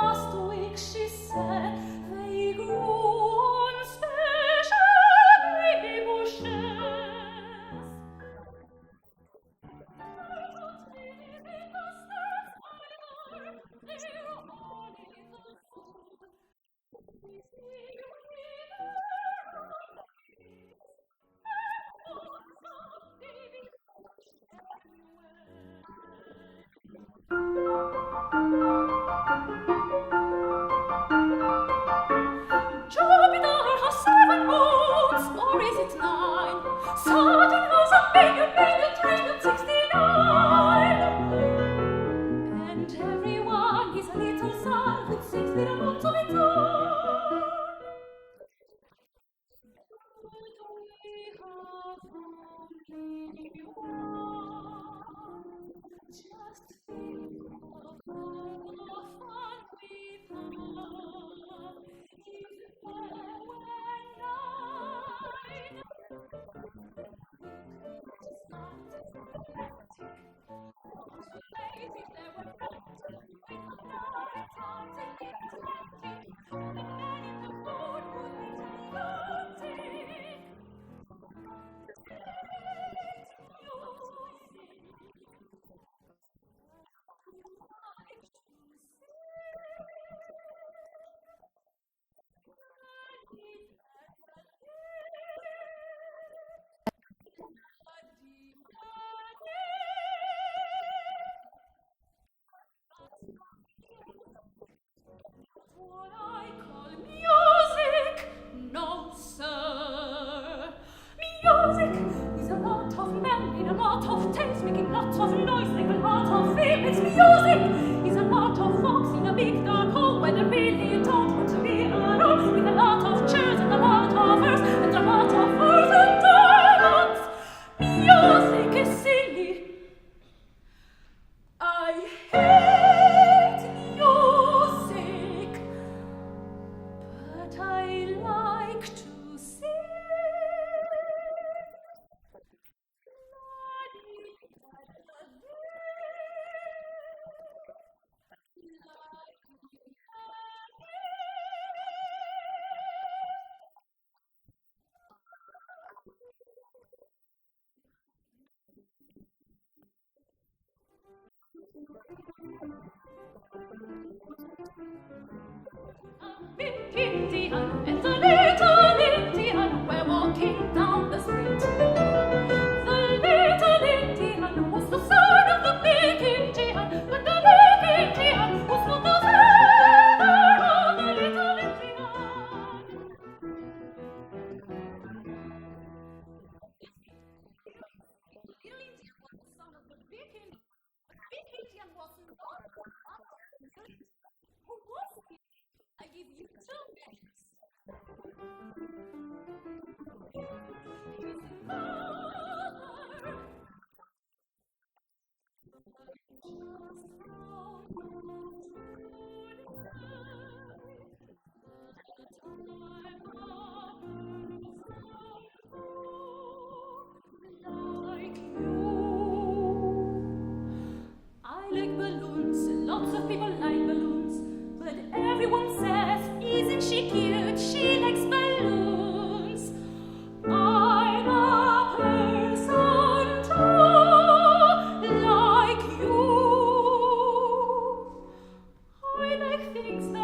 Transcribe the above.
last week she said they grew on special baby bushes. Jupiter has 7 moons, or is it 9? Saturn has a billion trillion 69. And everyone is a little sun with 6 little moons of its own. But we have only one. Just think of all the fun we've had. If there were 9. If there were frantic, we could not have time to keep frantic. The men in the boat would be chaotic. What I call music? No, sir. Music is a lot of men in a lot of tents making lots of noise like a lot of fields. Music is a lot of folks in a big dark hole where they really don't want to be alone, with a lot of chairs and a lot of earth and a lot of earth and diamonds. Music is silly. I hate music, but I like to sing. Big Indian and a little Indian were walking down the street. The little Indian was the son of the big Indian, but the big Indian was not the father of the little Indian. Little Indian was the son of the big Indian. Big Indian was not the father. Who was he? I give you 2 minutes. His mother. Just found the time of like you. I like balloons, lots of people like balloons, but everyone says, isn't she cute? She likes balloons. I'm a person too, like you. I like things that